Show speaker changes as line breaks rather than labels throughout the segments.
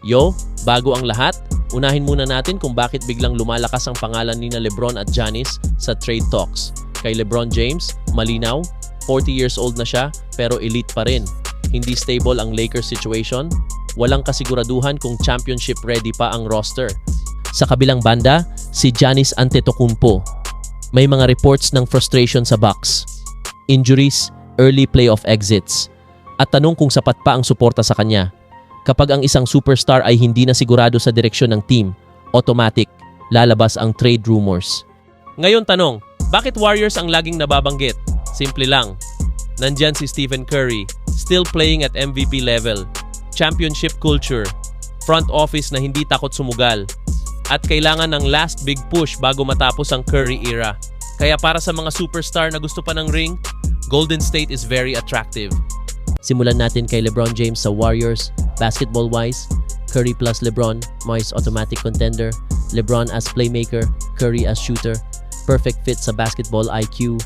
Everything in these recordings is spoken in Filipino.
Yo, bago ang lahat, unahin muna natin kung bakit biglang lumalakas ang pangalan ni LeBron at Giannis sa trade talks. Kay LeBron James, malinaw, 40 years old na siya pero elite pa rin. Hindi stable ang Lakers situation, walang kasiguraduhan kung championship ready pa ang roster. Sa kabilang banda, si Giannis Antetokounmpo. May mga reports ng frustration sa Bucks, injuries, early playoff exits, at tanong kung sapat pa ang suporta sa kanya. Kapag ang isang superstar ay hindi na sigurado sa direksyon ng team, automatic, lalabas ang trade rumors. Ngayon tanong, bakit Warriors ang laging nababanggit? Simple lang. Nandyan si Stephen Curry, still playing at MVP level, championship culture, front office na hindi takot sumugal, at kailangan ng last big push bago matapos ang Curry era. Kaya para sa mga superstar na gusto pa ng ring, Golden State is very attractive. Simulan natin kay LeBron James sa Warriors. Basketball-wise, Curry plus LeBron, most automatic contender. LeBron as playmaker, Curry as shooter. Perfect fit sa basketball IQ.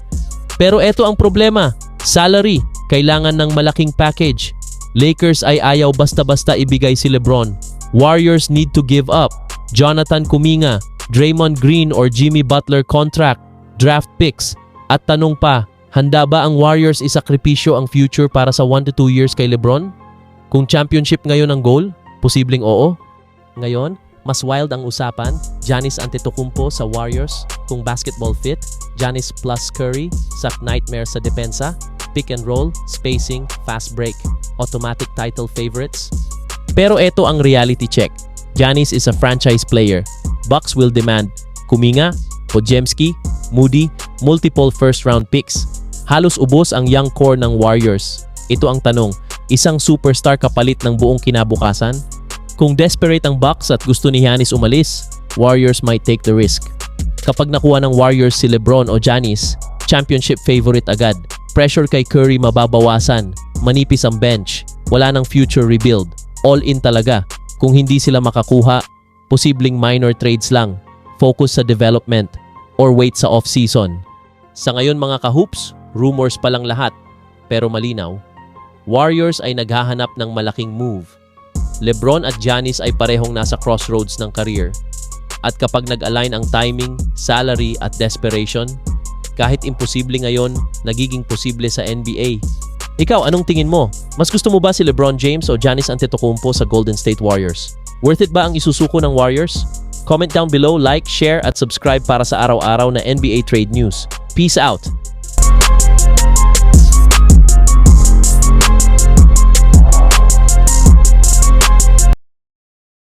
Pero eto ang problema, salary. Kailangan ng malaking package. Lakers ay ayaw basta-basta ibigay si LeBron. Warriors need to give up Jonathan Kuminga, Draymond Green or Jimmy Butler contract, draft picks. At tanong pa, handa ba ang Warriors isakripisyo ang future para sa 1 to 2 years kay LeBron? Kung championship ngayon ang goal, posibleng oo. Ngayon, mas wild ang usapan, Giannis Antetokounmpo sa Warriors. Kung basketball fit, Giannis plus Curry, sak nightmare sa depensa, pick and roll, spacing, fast break, automatic title favorites. Pero eto ang reality check. Giannis is a franchise player. Bucks will demand Kuminga, Podziemski, Moody, multiple first-round picks. Halos ubos ang young core ng Warriors. Ito ang tanong, isang superstar kapalit ng buong kinabukasan? Kung desperate ang Bucks at gusto ni Giannis umalis, Warriors might take the risk. Kapag nakuha ng Warriors si LeBron o Giannis, championship favorite agad. Pressure kay Curry mababawasan, manipis ang bench, wala nang future rebuild. All in talaga. Kung hindi sila makakuha, posibleng minor trades lang. Focus sa development or wait sa off-season. Sa ngayon mga ka-hoops, rumors pa lang lahat. Pero malinaw, Warriors ay naghahanap ng malaking move. LeBron at Giannis ay parehong nasa crossroads ng career. At kapag nag-align ang timing, salary at desperation, kahit imposible ngayon, nagiging posible sa NBA. Ikaw, anong tingin mo? Mas gusto mo ba si LeBron James o Giannis Antetokounmpo sa Golden State Warriors? Worth it ba ang isusuko ng Warriors? Comment down below, like, share at subscribe para sa araw-araw na NBA trade news. Peace out!